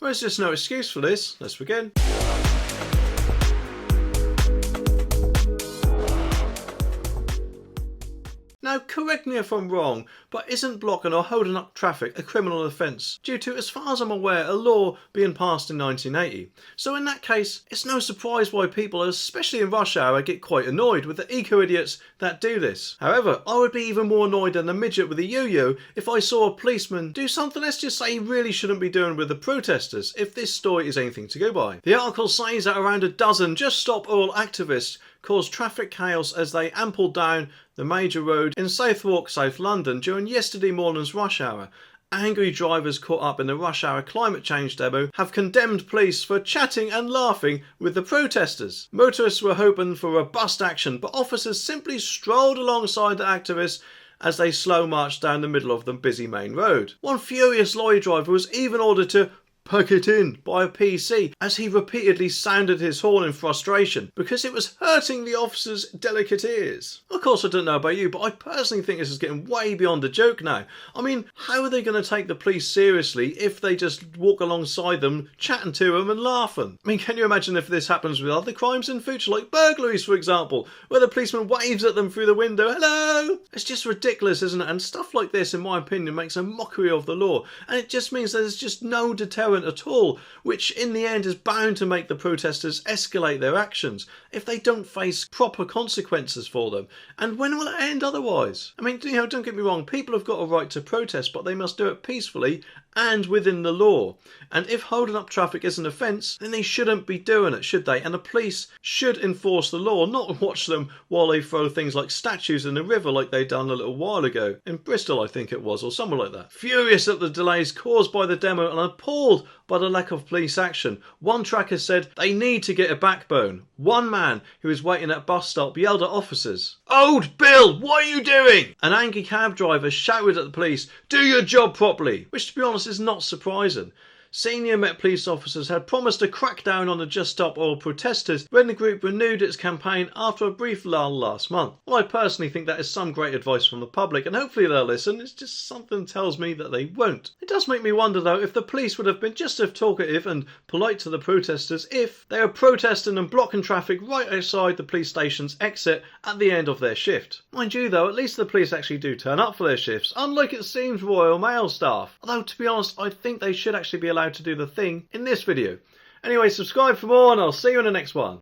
There's just no excuse for this. Let's begin. Now, correct me if I'm wrong, but isn't blocking or holding up traffic a criminal offence due to, as far as I'm aware, a law being passed in 1980? So in that case, it's no surprise why people, especially in rush hour, get quite annoyed with the eco-idiots that do this. However, I would be even more annoyed than the midget with a yo-yo if I saw a policeman do something, let's just say, he really shouldn't be doing with the protesters, if this story is anything to go by. The article says that around a dozen Just Stop Oil activists caused traffic chaos as they ambled down the major road in Southwark, South London during yesterday morning's rush hour. Angry drivers caught up in the rush hour climate change demo have condemned police for chatting and laughing with the protesters. Motorists were hoping for robust action, but officers simply strolled alongside the activists as they slow marched down the middle of the busy main road. One furious lorry driver was even ordered to pack it in by a PC as he repeatedly sounded his horn in frustration because it was hurting the officer's delicate ears. Of course, I don't know about you, but I personally think this is getting way beyond a joke now. I mean, how are they going to take the police seriously if they just walk alongside them, chatting to them and laughing? I mean, can you imagine if this happens with other crimes in future, like burglaries, for example, where the policeman waves at them through the window, hello? It's just ridiculous, isn't it? And stuff like this, in my opinion, makes a mockery of the law, and it just means there's just no deterrent at all, which in the end is bound to make the protesters escalate their actions if they don't face proper consequences for them. And when will it end otherwise? I mean, don't get me wrong, people have got a right to protest, but they must do it peacefully and within the law. And if holding up traffic is an offence, then they shouldn't be doing it, should they? And the police should enforce the law, not watch them while they throw things like statues in the river like they done a little while ago. In Bristol, I think it was, or somewhere like that. Furious at the delays caused by the demo and appalled by the lack of police action, one tracker said they need to get a backbone. One man who was waiting at a bus stop yelled at officers, "Old Bill, what are you doing?" An angry cab driver shouted at the police, "Do your job properly," which to be honest is not surprising. Senior Met police officers had promised to crack down on the Just Stop Oil protesters when the group renewed its campaign after a brief lull last month. Well, I personally think that is some great advice from the public, and hopefully they'll listen. It's just something tells me that they won't. It does make me wonder though if the police would have been just as talkative and polite to the protesters if they were protesting and blocking traffic right outside the police station's exit at the end of their shift. Mind you though, at least the police actually do turn up for their shifts, unlike it seems Royal Mail staff. Although to be honest, I think they should actually be allowed to do the thing in this video. Anyway, subscribe for more and I'll see you in the next one.